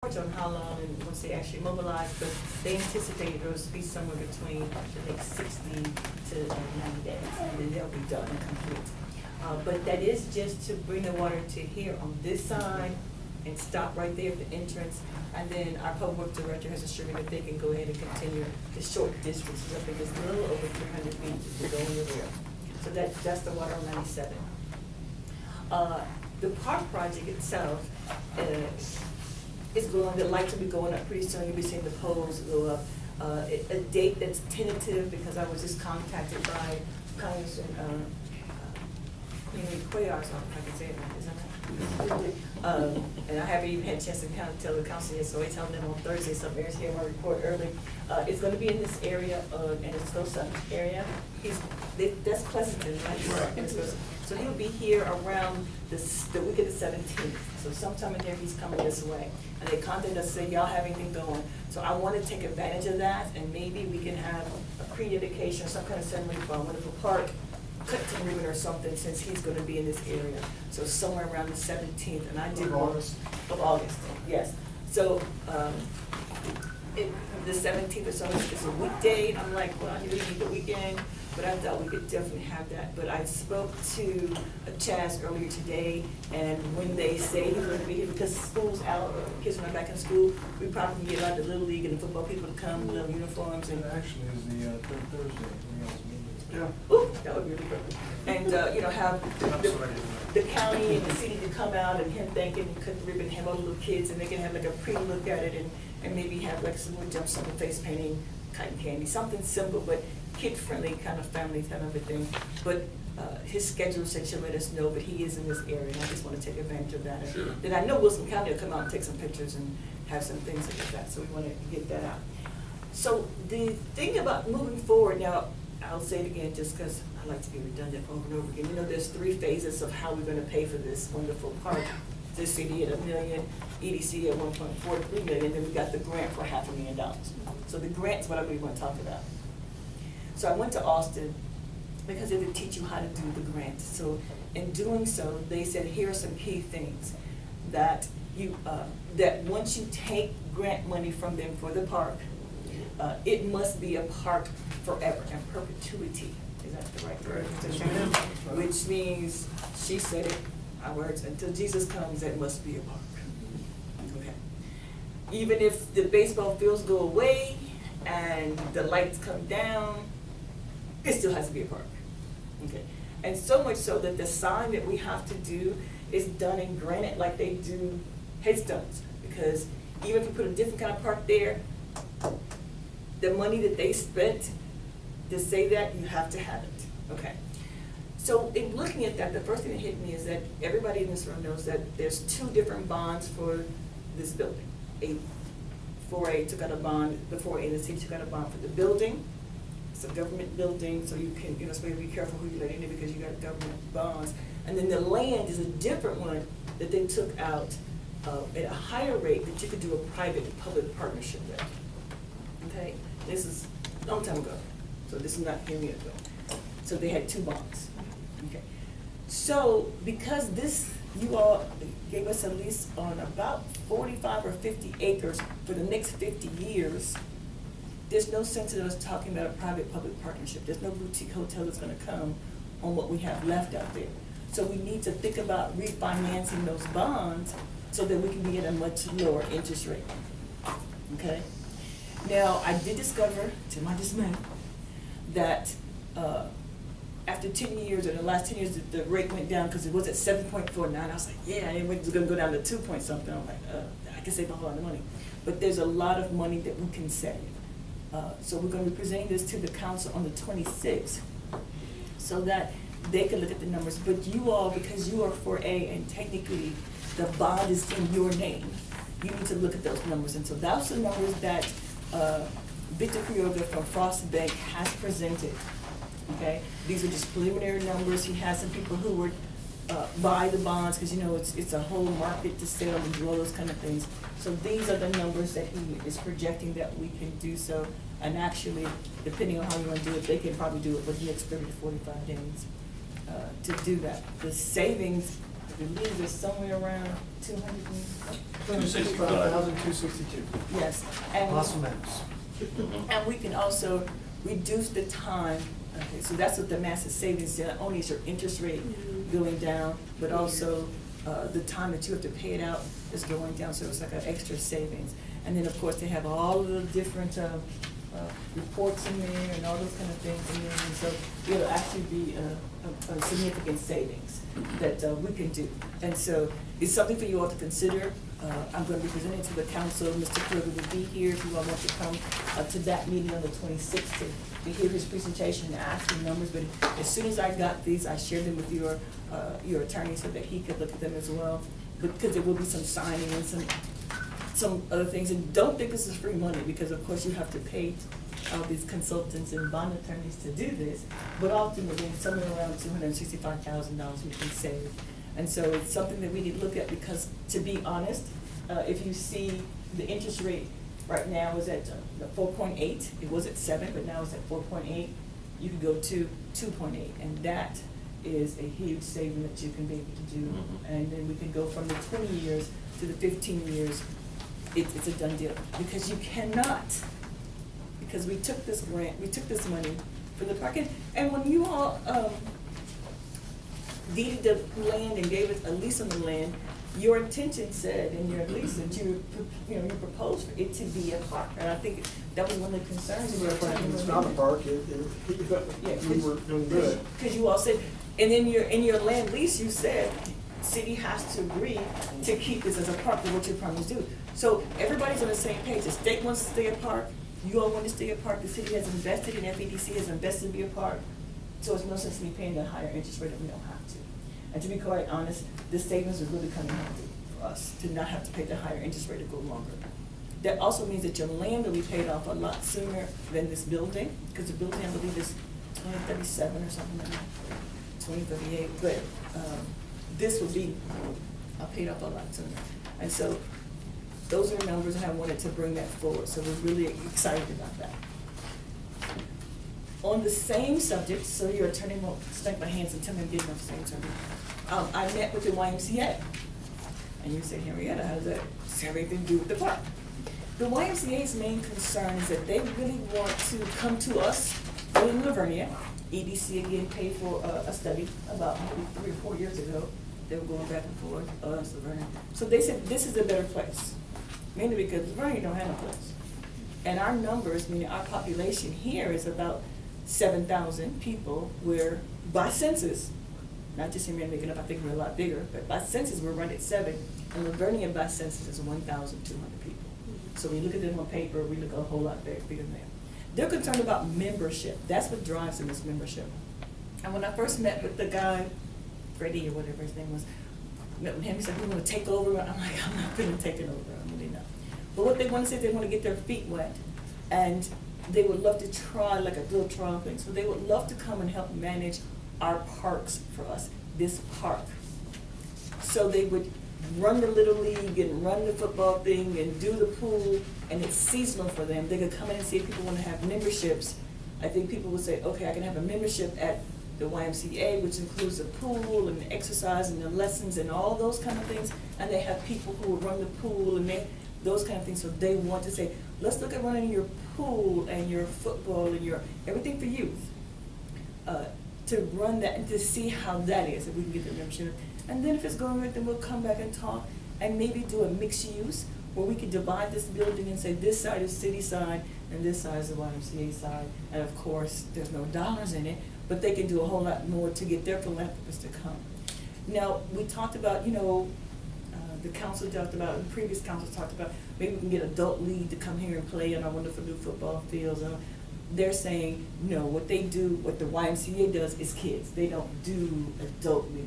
On how long and once they actually mobilize, but they anticipate it'll be somewhere between the next 60 to 90 days, and then they'll be done and complete. But that is just to bring the water to here on this side and stop right there at the entrance. And then our public works director has assured me that they can go ahead and continue the short distances. I think it's a little over 300 feet to go in the rear. So that's the water on 97. The park project itself, it's going, the lights will be going up pretty soon. You'll be seeing the poles go up. A date that's tentative, because I was just contacted by Congressman Cuellar's, if I can say it right, is that right? And I haven't even had a chance to kind of tell the council yet, so I tell them on Thursday, so there's here my report early. It's going to be in this area, and it's still some area. That's Pleasanton, right? Right. So he'll be here around the week of the 17th. So sometime in there, he's coming this way. And they contacted us, say, y'all have anything going? So I want to take advantage of that, and maybe we can have a pre-dedication or some kind of ceremony for our wonderful park, cut to ribbon or something, since he's going to be in this area. So somewhere around the 17th, and I did August. Of August, yes. So the 17th or so is a weekday. I'm like, well, I knew we need the weekend, but I thought we could definitely have that. But I spoke to Chaz earlier today, and when they say he's going to be here, because school's out, kids are not back in school, we probably can get a lot of the Little League and the football people to come with little uniforms. And actually is the third Thursday when y'all's meeting. Yeah. Ooh, that would be really good. And, have the county and the city to come out, and him thanking, cut the ribbon, have all the little kids, and they can have like a pre-look at it, and maybe have like some more jumps on the face painting, cotton candy, something simple, but kid-friendly, kind of family kind of a thing. But his schedule said she'll let us know, but he is in this area, and I just want to take advantage of that. Sure. Then I know Wilson County will come out and take some pictures and have some things like that, so we want to get that out. So the thing about moving forward now, I'll say it again just because I like to be redundant over and over again. You know, there's 3 phases of how we're going to pay for this wonderful park. The city at $1 million, EDC at 1.43 million, then we got the grant for $500,000. So the grant's what I really want to talk about. So I went to Austin because they would teach you how to do the grant. So in doing so, they said, here are some key things that that once you take grant money from them for the park, it must be a park forever, in perpetuity. Is that the right word? Which means, she said it, our words, until Jesus comes, it must be a park. Okay. Even if the baseball fields go away and the lights come down, it still has to be a park. Okay. And so much so that the sign that we have to do is done in granite like they do headstones. Because even if we put a different kind of park there, the money that they spent to say that, you have to have it, okay? So in looking at that, the first thing that hit me is that everybody in this room knows that there's 2 different bonds for this building. 4A took out a bond, the 4A and the city took out a bond for the building. It's a government building, so you can, so you be careful who you let in there because you got government bonds. And then the land is a different one that they took out at a higher rate that you could do a private-public partnership with, okay? This is a long time ago, so this is not here yet ago. So they had 2 bonds, okay? So because you all gave us a lease on about 45 or 50 acres for the next 50 years, there's no sense in us talking about a private-public partnership. There's no boutique hotel that's gonna come on what we have left out there. So we need to think about refinancing those bonds so that we can be at a much lower interest rate, okay? Now, I did discover, to my dismay, that after 10 years, or the last 10 years, the rate went down because it was at 7.49. I was like, yeah, it was going to go down to 2 point something. I'm like, I can save a whole lot of money. But there's a lot of money that we can save. So we're going to be presenting this to the council on the 26th so that they can look at the numbers. But you all, because you are 4A and technically the bond is in your name, you need to look at those numbers. And so that's the numbers that Victor Quiroga from Frost Bank has presented, okay? These are just preliminary numbers. He has some people who would buy the bonds because, it's a whole market to sell and do all those kind of things. So these are the numbers that he is projecting that we can do so. And actually, depending on how you want to do it, they can probably do it within the next 30 to 45 days to do that. The savings believe it's somewhere around 200 and. 265,000, 262. Yes, and. Plus or minus. And we can also reduce the time, okay, so that's what the massive savings, not only is your interest rate going down, but also the time that you have to pay it out is going down, so it's like an extra savings. And then, of course, they have all of the different reports in there and all those kind of things in there, and so it'll actually be a significant savings that we can do. And so it's something for you all to consider. I'm going to be presenting to the council. Mr. Kruger will be here if you all want to come to that meeting on the 26th to hear his presentation and ask him numbers. But as soon as I got these, I shared them with your attorney so that he could look at them as well. Because there will be some signing and some other things. And don't think this is free money, because of course you have to pay all these consultants and bond attorneys to do this. But ultimately, somewhere around $265,000 we can save. And so it's something that we need to look at, because to be honest, if you see the interest rate right now is at 4.8, it was at 7, but now it's at 4.8, you can go to 2.8, and that is a huge saving that you can be able to do. And then we can go from the 20 years to the 15 years. It's a done deal, because you cannot, because we took this grant, we took this money for the parking, and when you all deeded the land and gave us a lease on the land, your intention said in your lease that you proposed for it to be a park, and I think that was one of the concerns. It's not a park, we were doing good. Because you all said, and in your land lease, you said, city has to agree to keep this as a park, for what your promise do. So everybody's on the same page. The state wants to stay a park, you all want to stay a park, the city has invested, and FEDC has invested to be a park. So it's no sense in me paying the higher interest rate if we don't have to. And to be quite honest, this savings is really coming handy for us to not have to pay the higher interest rate to go longer. That also means that your land will be paid off a lot sooner than this building, because the building, I believe, is 2037 or something like that, 2038. But this will be paid off a lot sooner. And so those are numbers, and I wanted to bring that forward. So we're really excited about that. On the same subject, so your attorney won't spank my hands and tell me I'm getting off the same subject. I met with the YMCA, and you say, Henrietta, how does that have anything to do with the park? The YMCA's main concern is that they really want to come to us in Lavernia. EDC again paid for a study about maybe 3 or 4 years ago. They were going back and forth, us, Lavernia. So they said this is a better place, mainly because Lavernia don't have no place. And our numbers, meaning our population here, is about 7,000 people, where by census, not just in making up, I think we're a lot bigger, but by census we're right at 7, and Lavernia by census is 1,200 people. So when you look at them on paper, we look a whole lot bigger than that. They're concerned about membership. That's what drives them, is membership. And when I first met with the guy, Freddie or whatever his name was, met with him, he said, we want to take over. I'm like, I'm not going to take it over, I'm really not. But what they want to say, they want to get their feet wet, and they would love to try like a little trial thing. So they would love to come and help manage our parks for us, this park. So they would run the Little League and run the football thing and do the pool, and it's seasonal for them. They could come in and see if people want to have memberships. I think people would say, okay, I can have a membership at the YMCA, which includes the pool and the exercise and the lessons and all those kind of things. And they have people who will run the pool and those kind of things. So they want to say, let's look at running your pool and your football and your everything for youth. To run that and to see how that is, if we can get the membership. And then if it's going right, then we'll come back and talk and maybe do a mixed use where we could divide this building and say this side is city side and this side is the YMCA side. And of course, there's no dollars in it, but they can do a whole lot more to get their philanthropists to come. Now, we talked about, the council talked about, the previous council talked about, maybe we can get adult league to come here and play on our wonderful new football fields. They're saying, no, what they do, what the YMCA does is kids. They don't do adult league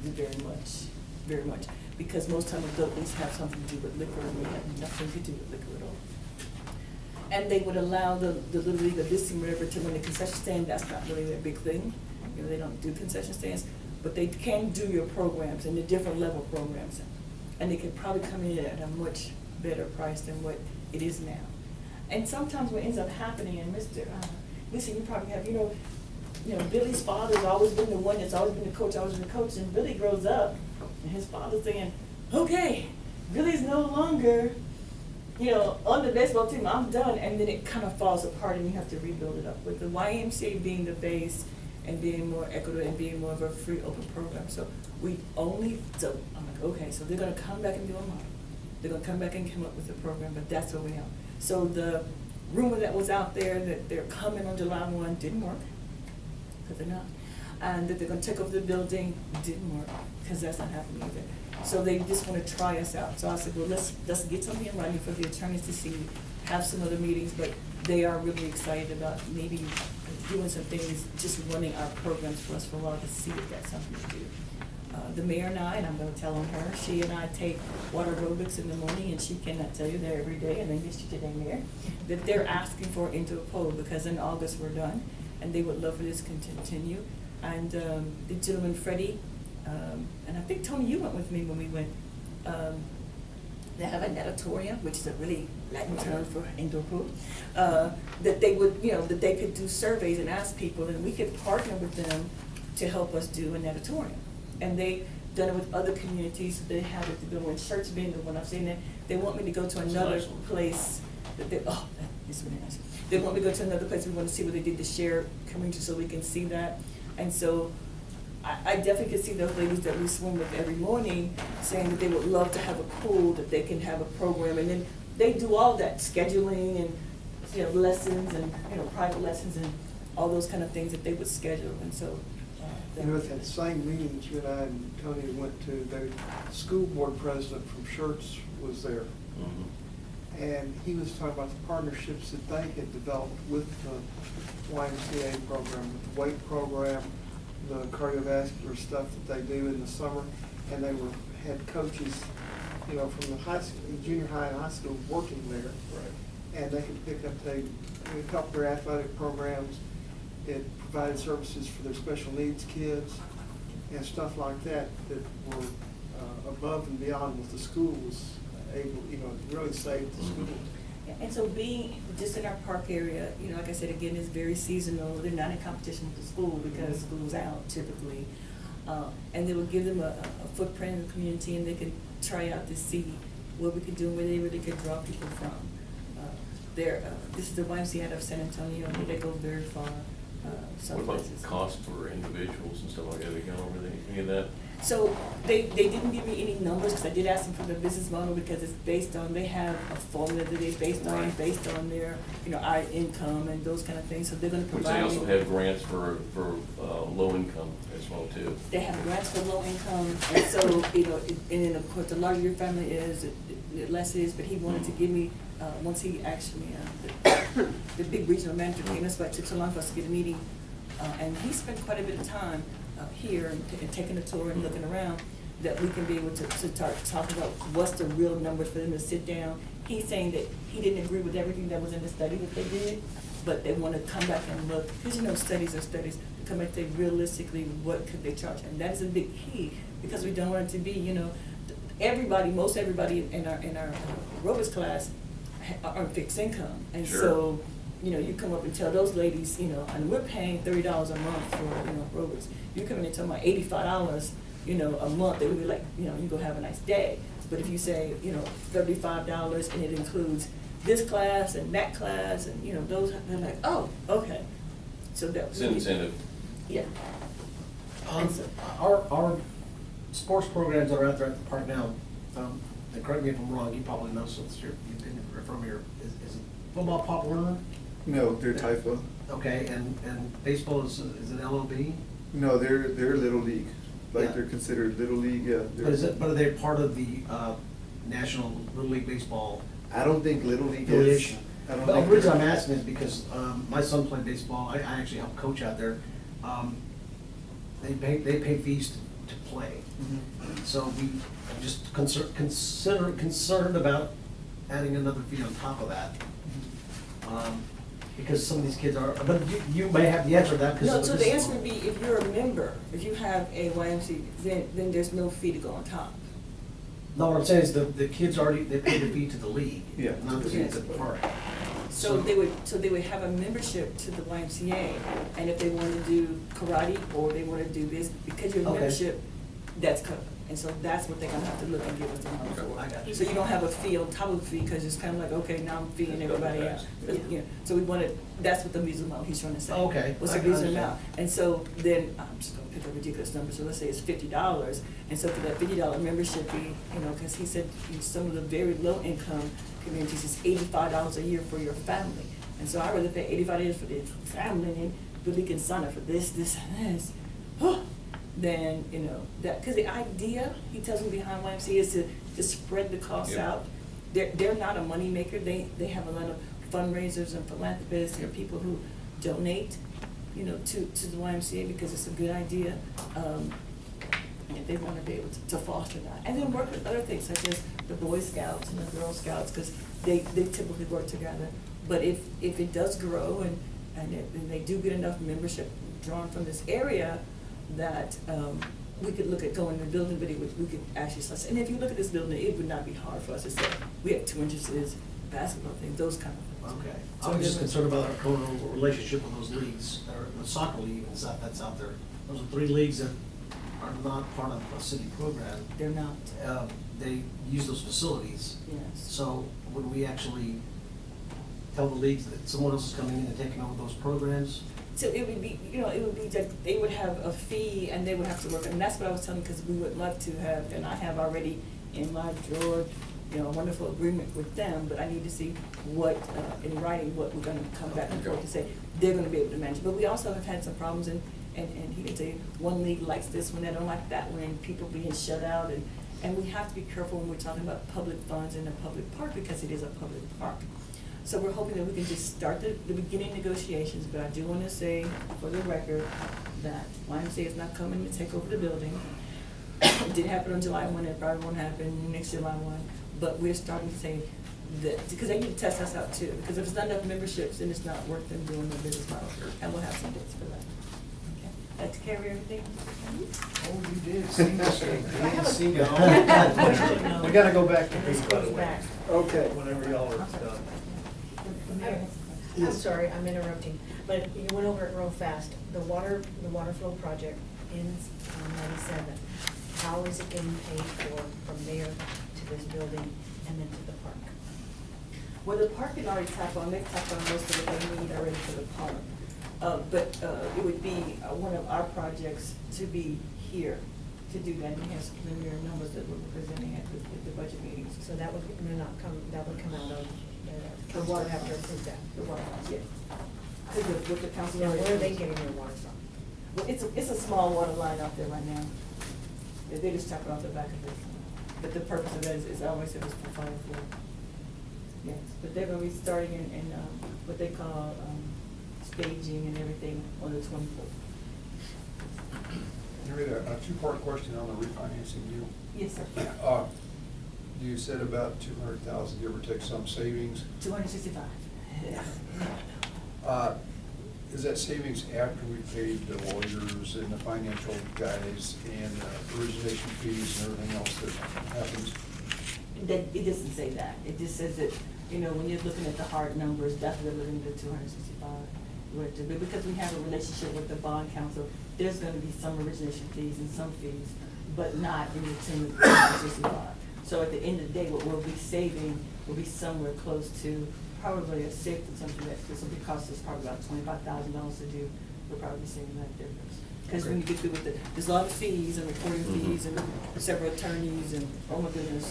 very much, because most time adult leagues have something to do with liquor, and we have nothing to do with liquor at all. And they would allow the Little League of this and whatever to run the concession stand. That's not really their big thing. They don't do concession stands, but they can do your programs and the different level programs. And they could probably come in at a much better price than what it is now. And sometimes what ends up happening, and Mr. Listen, you probably have, Billy's father's always been the one that's always been the coach, and Billy grows up And his father's saying, okay, Billy's no longer, on the baseball team, I'm done. And then it kind of falls apart and you have to rebuild it up with the YMCA being the base and being more equitable and being more of a free, open program. So I'm like, okay, so they're gonna come back and do a model. They're gonna come back and come up with a program, but that's where we are. So the rumor that was out there that they're coming on July 1 didn't work, because they're not. And that they're gonna take over the building didn't work, because that's not happening either. So they just wanna try us out. So I said, well, let's get something in writing for the attorneys to see, have some other meetings, but they are really excited about maybe doing some things, just running our programs for us for a while to see if that's something to do. The mayor and I'm gonna tell on her, she and I take water aerobics in the morning, and she cannot tell you that every day, and I missed you today, Mayor, that they're asking for indoor poll, because in August we're done, and they would love for this to continue. And the gentleman, Freddie, and I think, Tony, you went with me when we went, they have an natatorium, which is a really Latin term for indoor pool, that they would, that they could do surveys and ask people, and we could partner with them to help us do a natatorium. And they've done it with other communities. They have it to do in church being the one I've seen it. They want me to go to another place that that is really nice. They want me to go to another place. We want to see what they did to share community so we can see that. And so I definitely could see those ladies that we swim with every morning saying that they would love to have a pool, that they can have a program. And then they do all that scheduling and, lessons and, private lessons and all those kind of things that they would schedule. And so, At that same meeting that you and I and Tony went to, the school board president from Schertz was there. Mm-hmm. And he was talking about the partnerships that they had developed with the YMCA program, with the weight program, the cardiovascular stuff that they do in the summer. And they had coaches, from the high school, junior high and high school working there. Right. And they could pick up, they helped their athletic programs. It provided services for their special needs kids and stuff like that were above and beyond what the school was able, really saved the school. and so being just in our park area, like I said, again, it's very seasonal. They're not in competition with the school because school's out typically. And they will give them a footprint in the community, and they can try out to see what we could do and where they really could draw people from. This is the YMCA out of San Antonio, and they go very far. What about cost for individuals and stuff like that? Have you gone over any of that? So they didn't give me any numbers, because I did ask them for the business model, because it's based on, they have a formula that it's based on, Right. based on their, our income and those kind of things. So they're gonna Which provide. they also have grants for low income as well too. They have grants for low income, and so, and then of course, the larger your family is, the less it is, but he wanted to give me, once he actually, the big regional manager came, that's why it took so long for us to get a meeting, and he spent quite a bit of time here and taking a tour and looking around, that we can be able to start talking about what's the real numbers for them to sit down. He's saying that he didn't agree with everything that was in the study that they did, but they want to come back and look, because studies are studies, to come back and say realistically what could they charge, and that is a big key, because we don't want it to be, most everybody in our aerobics class are fixed income, and Sure. so, you come up and tell those ladies, and we're paying $30 a month for, aerobics. You come in and tell them $85, a month, they would be like, you go have a nice day. But if you say, $35 and it includes this class and that class and, those, they're like, oh, okay. So that. It's an incentive. Yeah. And so- Our sports programs that are out there at the park now, and correct me if I'm wrong, you probably know since you've been from here, is football Pop Warner? No, they're Taifa. Okay, and baseball is an LOB? No, they're Little League. Like Yeah. they're considered Little League, yeah. But are they part of the National Little League Baseball I don't think Little League is. affiliation? I don't The think reason I'm they're- asking is because my son played baseball. I actually helped coach out there. They pay fees to play. Mhm. So I'm just concerned about adding another fee on top of that. Because some of these kids are, but you may have the answer to that. 'Cause No, of so this- the answer would be, if you're a member, if you have a YMCA, then there's no fee to go on top. No, what I'm saying is the kids already, they pay the fee to the league. Yeah. Not the fee to the park. So they would have a membership to the YMCA, and if they want to do karate or they want to do this, because your Okay. membership, that's covered. And so that's what they're gonna have to look and give us the money for. I got you. So you don't have a fee on top of the fee, because it's kind of like, okay, now I'm feeing everybody out. You know, so we wanted, that's what the reasonable amount he's trying to say. Okay, What's the I reasonable understand. amount? And so then, I'm just gonna pick a ridiculous number, so let's say it's $50. And so for that $50 membership fee, you know, because he said some of the very low income communities, it's $85 a year for your family. And so I'd rather pay $85 for the family and really can sign up for this, and this. Then, you know, that, because the idea, he tells me behind YMCA is to spread the costs Yep. out. They're not a moneymaker. They have a lot of fundraisers and philanthropists and people who donate, you know, to the YMCA because it's a good idea. And they want to be able to foster that. And then work with other things such as the Boy Scouts and the Girl Scouts, because they typically work together. But if it does grow and they do get enough membership drawn from this area, that we could look at going to the building, but we could actually, and if you look at this building, it would not be hard for us to say, we have 2 entrances, basketball things, those kind of things. Okay. So I'm just then- concerned about our total relationship with those leagues, or the soccer league and stuff that's out there. Those are 3 leagues that are not part of a city program. They're not, They use those facilities. yes. So would we actually tell the leagues that someone else is coming in and taking over those programs? So it would be, you know, it would be that they would have a fee and they would have to work, and that's what I was telling, because we would love to have, and I have already in my drawer, you know, a wonderful agreement with them, but I need to see what, in writing, what we're gonna come back and forth to say, they're gonna be able to manage. But we also have had some problems, and he can say, one league likes this one, they don't like that one, and people being shut out, and we have to be careful when we're talking about public funds in a public park, because it is a public park. So we're hoping that we can just start the beginning negotiations, but I do want to say for the record that YMCA is not coming to take over the building. It did happen on July 1, it probably won't happen next July 1, but we're starting to say that, because they need to test us out too, because if it's not enough memberships, then it's not worth them doing the business model, and we'll have some dates for that. Okay, that to carry everything? Oh, you did, seamlessly. I have a- Seamlessly. We gotta go back to This these, by the goes way. back. Okay. Whenever y'all are done. I'm sorry, I'm interrupting, but you went over it real fast. The water flow project ends on 97. How is it getting paid for from there to this building and then to the park? Well, the park can already tap on, they tap on most of what they need already for the park. But it would be one of our projects to be here to do that, and we have some preliminary numbers that we're presenting at the budget meetings. So that would come out of, the water have to approve that. The water, yes. Because with the council. Now, where are they getting their water from? Well, it's a small water line out there right now. They just tap it off the back of it. But the purpose of that is I always said it was for fire flow. Yes, but they're gonna be starting in what they call staging and everything on the 24th. Henrietta, a two-part question on the refinancing deal. Yes, sir. You said about 200,000, give or take some savings. 265. Is that savings after we paid the lawyers and the financial guys and origination fees and everything else that happens? It doesn't say that. It just says that, you know, when you're looking at the hard numbers, that's what they're looking at 265. But because we have a relationship with the bond council, there's gonna be some origination fees and some fees, but not in the 265. So at the end of the day, what we'll be saving will be somewhere close to probably a sixth of something that, this will be cost us probably about $25,000 to do. We'll probably be saving that difference. Because when you get through with there's a lot of fees and recording fees and several attorneys and, oh my goodness.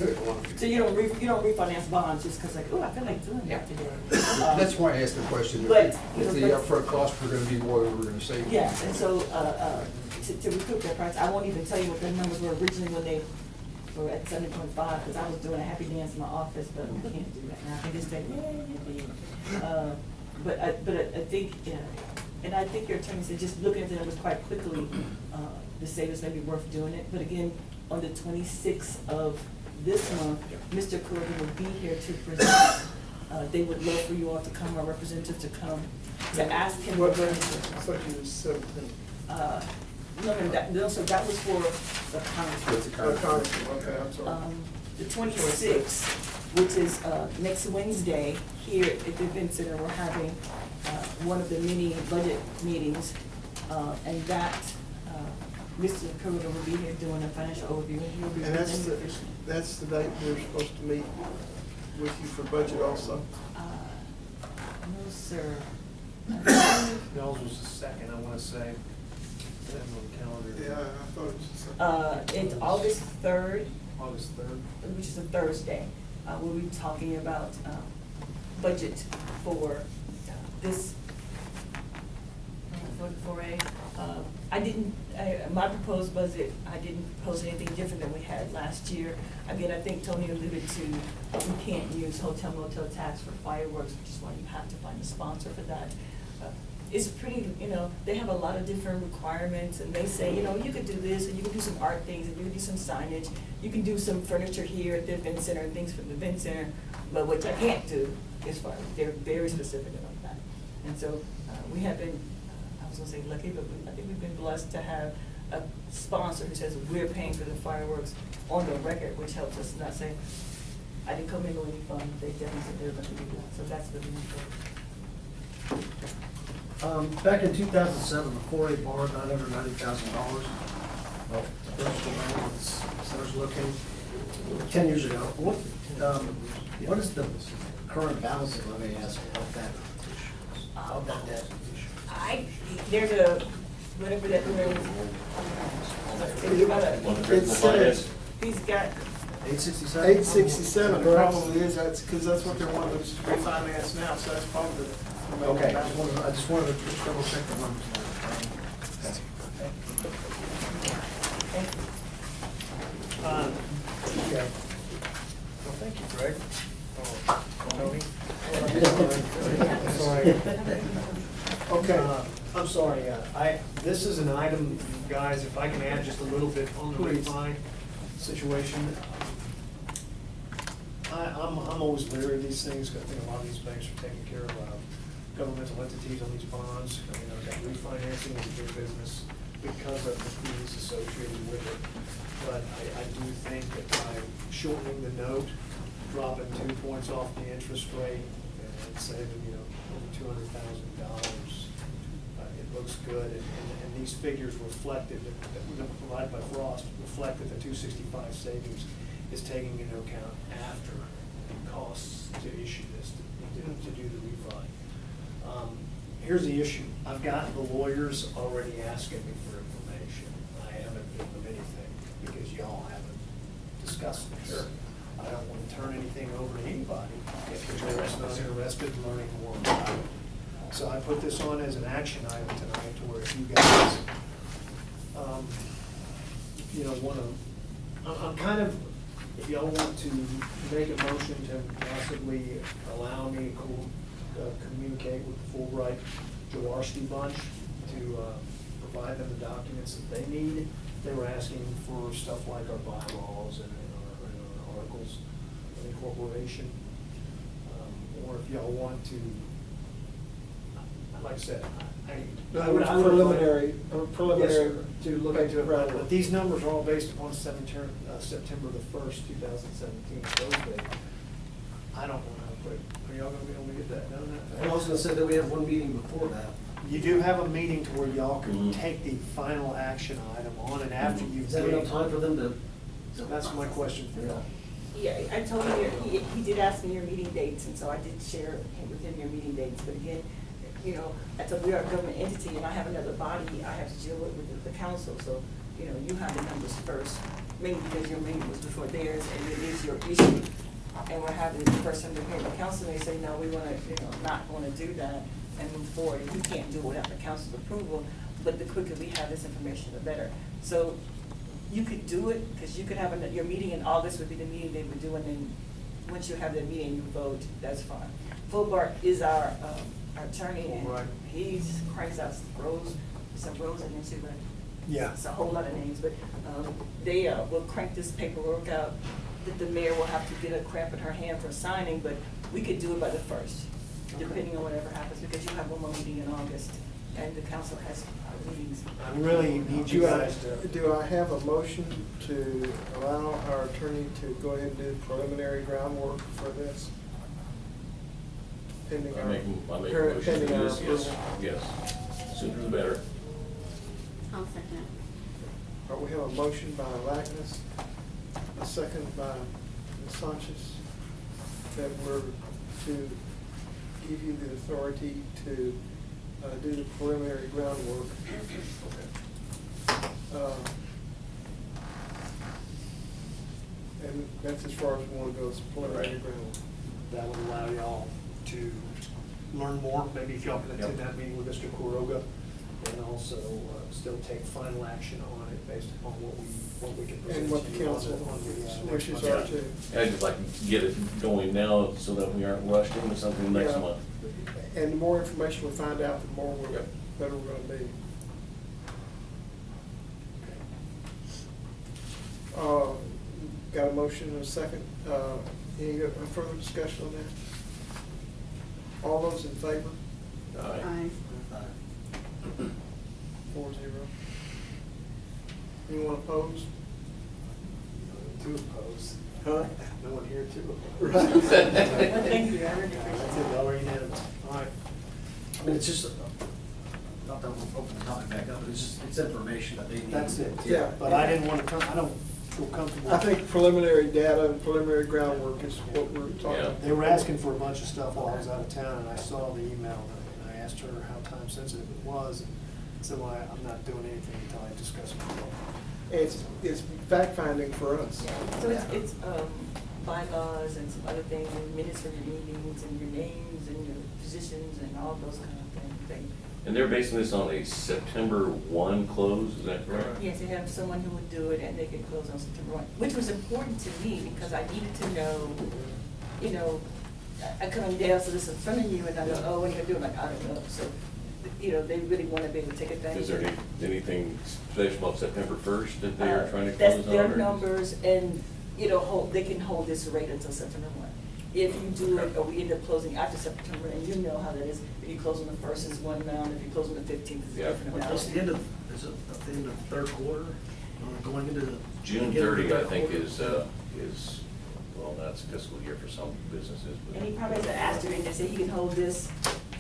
So you don't refinance bonds just because like, oh, I feel like doing that today. That's why I asked the question. But, If the upfront costs were gonna be more than we're gonna save. Yes, and so, to recoup that price, I won't even tell you what the numbers were originally when they were at 7.5, because I was doing a happy dance in my office, but we can't do that now. I can just say, yay. But I think, and I think your attorney said, just looking at the numbers quite quickly, to say this may be worth doing it. But again, on the 26th of this month, Mr. Corrigan will be here to present. They would love for you all to come, our representative to come, to ask him. What day? Such as 17. No, so that was for the conference. Okay, I'm sorry. The 26th, which is next Wednesday, here at the Event Center, we're having one of the mini budget meetings, and that Mr. Curran will be here doing a financial overview, and he'll be And presenting. that's the date we're supposed to meet with you for budget also. No, sir. Y'all's was the second, I wanna say. That's on the calendar. Yeah, I thought it was the second. It's August 3rd, August 3rd. which is a Thursday. We'll be talking about budget for this, my proposed budget, I didn't propose anything different than we had last year. Again, I think Tony alluded to, we can't use hotel motel tax for fireworks, which is why you have to find a sponsor for that. It's pretty, they have a lot of different requirements, and they say, you could do this, and you can do some art things, and you can do some signage, you can do some furniture here at the event center and things from the event center, but what I can't do is fireworks. They're very specific about that. And so, we have been, I was gonna say lucky, but I think we've been blessed to have a sponsor who says we're paying for the fireworks on the record, which helps us not say, I didn't come in with any fund, they definitely said they were gonna do that, so that's really important. Back in 2007, the 4A barn, $990,000. Well, center's located 10 years ago. What is the current balance, if I may ask, of that debt? There's a, whatever that number It says is, he's got, 867? 867, it probably is, because that's what they're wanting to refinance now, so that's probably the. Okay, I just wanted to double check the numbers. Okay. Well, thank you, Greg. Tony? Okay. I'm sorry, this is an item, guys, if I can add just a little bit on the Please. refi situation. I'm always leery of these things, 'cause I think a lot of these banks are taking care of governmental entities on these bonds. I mean, I've got refinancing is a big business because of the fees associated with it. But I do think that by shortening the note, dropping 2 points off the interest rate, and saving, over $200,000, it looks good. And these figures reflected, that were provided by Frost, reflect that the 265 savings is taking into account after the costs to issue this, to do the refi. Here's the issue. I've gotten the lawyers already asking me for information. I haven't given them anything because y'all haven't discussed this. Sure. I don't want to turn anything over to anybody if they're not interested in learning more about it. So I put this on as an action item tonight to where if you guys, want to, I'm kind of, if y'all want to make a motion to possibly allow me to communicate with the Fulbright Jaworski bunch to provide them the documents that they need. They were asking for stuff like our bylaws and our articles of incorporation. Or if y'all want to, like I said, I would. Preliminary Yes, sir. to look into it right away. But these numbers are all based upon September the 1st, 2017, Thursday. I don't know how quick, are y'all gonna be able to get that done that fast? I was gonna say that we have one meeting before that. You do have a meeting to where y'all can Mhm. take the final action item on and after you've. Is that enough time for them to? So that's my question for y'all. yeah, I told him, he did ask me your meeting dates, and so I did share with him your meeting dates, but again, we are a government entity, and I have another body I have to deal with the council, so, you have the numbers first, mainly because your meeting was before theirs, and it is your issue. And we're having the person here in the council, they say, no, we wanna, not wanna do that and move forward. We can't do it without the council's approval, but the quicker we have this information, the better. So you could do it, because you could have your meeting in August would be the meeting they would do, and then once you have that meeting, you vote, that's fine. Fulbart is our attorney, and Right. he cranks out some rows in there too, but Yeah. it's a whole lot of names, but they will crank this paperwork out that the mayor will have to get a cramp in her hand for signing, but we could do it by the 1st, depending on whatever happens, because you have one more meeting in August, and the council has meetings. I really need you guys to. Do I have a motion to allow our attorney to go ahead and do preliminary groundwork for this? Pending I our. make a motion to pending do our this, yes, approval. yes. Sooner the better. I'll second it. We have a motion by Lagnis, a second by Ms. Sanchez, that we're to give you the authority to do the preliminary groundwork. And that's as far as we want to go, is preliminary groundwork. That would allow y'all to learn more, maybe if y'all can attend that meeting with Mr. Quiroga, and also still take final action on it based upon what we can present And to what the you on council on the next wishes month. are too. I'd just like to get it going now so that we aren't rushed into something next Yeah. month. And the more information we find out, the more Yep. better we're gonna be. Got a motion and a second. Any further discussion on that? All those in favor? Aye. 4-0. Anyone opposed? Two opposed. Huh? No one here to Right. oppose. Thank you, I really That's appreciate it, it. y'all are unanimous. All right. I mean, it's just, not that we'll open the topic back up, but it's information that they need. That's it. Yeah. But I didn't want to come, I don't feel comfortable. I think preliminary data and preliminary groundwork is what we're talking Yeah. about. They were asking for a bunch of stuff while I was out of town, and I saw the email, and I asked her how time sensitive it was, and said, well, I'm not doing anything until I discuss it with you. It's fact finding for us. So it's bylaws and some other things, and minutes from your meetings, and your names, and your positions, and all those kind of things. And they're basing this on a September 1 close, is that correct? Yes, they have someone who would do it, and they can close on September 1, which was important to me, because I needed to know, you know, I come in Dale, so this is in front of you, and I go, oh, what are you gonna do? I'm like, I don't know. So, you know, they really want to be able to take advantage Is of there it. anything special about September 1st that they are trying to That's close on? their or- numbers, and, you know, they can hold this rate until September 1. If you do it, or we end up closing after September, and you know how that is, if you close on the 1st, it's one amount, if you close on the 15th, it's a Yeah. different Well, amount. it's the end of, is it at the end of the third quarter, going into the? June beginning of the 30, I third think, quarter? is, well, that's fiscal year for some businesses. but- And he probably has an asterisk in there, say he can hold this,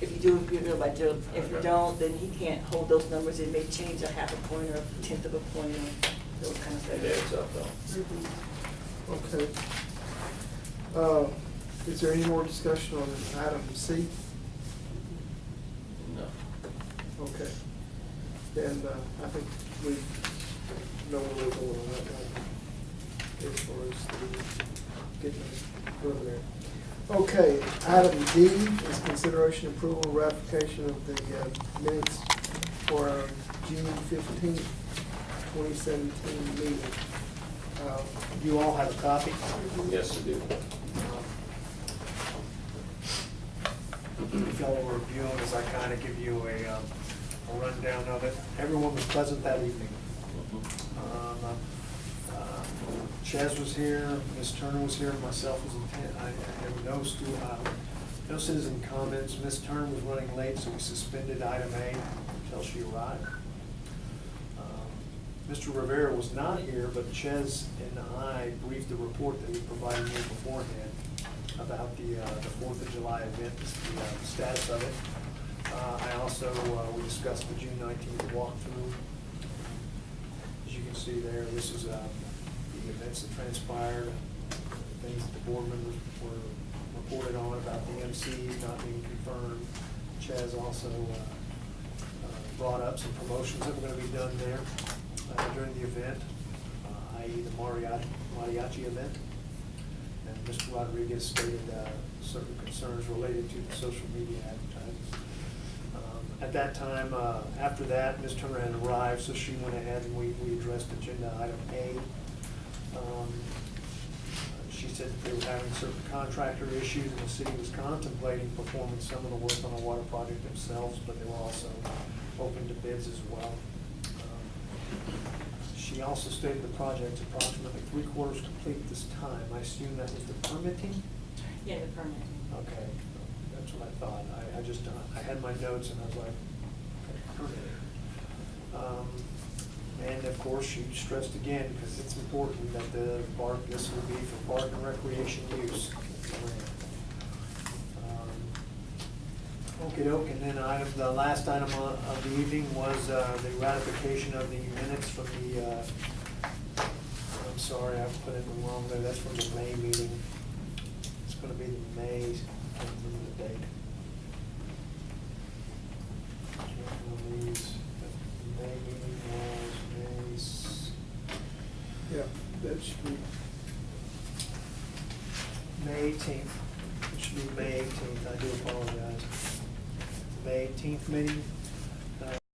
if you do, you know, by Joe. If you Okay. don't, then he can't hold those numbers, it may change a half a point or a tenth of a point, or those kind of things. It adds up though. Okay. Is there any more discussion on item C? No. Okay. Then I think we know where we're going on that one, as far as the getting the preliminary. Okay, item D is consideration, approval, and ratification of the minutes for our June 15th, 2017 meeting. You all have a copy? Yes, I do. If y'all will review them as I kind of give you a rundown of it. Everyone was present that evening. Chaz was here, Ms. Turner was here, myself was there were no citizen comments. Ms. Turner was running late, so we suspended item A until she arrived. Mr. Rivera was not here, but Chez and I briefed the report that we provided you beforehand about the 4th of July event, the status of it. I also, we discussed the June 19th walkthrough. As you can see there, this is the events that transpired, things that the board members were reported on about the MCs not being confirmed. Chaz also brought up some promotions that were going to be done there during the event, i.e. the mariachi event. And Mr. Rodriguez stated certain concerns related to the social media advertising. At that time, after that, Ms. Turner had arrived, so she went ahead and we addressed agenda item A. She said that they were having certain contractor issues and the city was contemplating performing some of the work on the water project themselves, but they were also open to bids as well. She also stated the project's approximately 3/4 complete at this time. I assume that was the permitting? Yeah, the permit. Okay, that's what I thought. I had my notes and I was like, okay, permitting. And of course, she stressed again, because it's important that this will be for park and recreation use. Okey-doke, and then the last item of the evening was the ratification of the minutes from the, I'm sorry, I put it wrong there, that's from the May meeting. It's gonna be the May, I can't remember the date. Checking on these. The May meeting was Yeah, that should be. May 18th. It should be May 18th, I do apologize. May 18th meeting,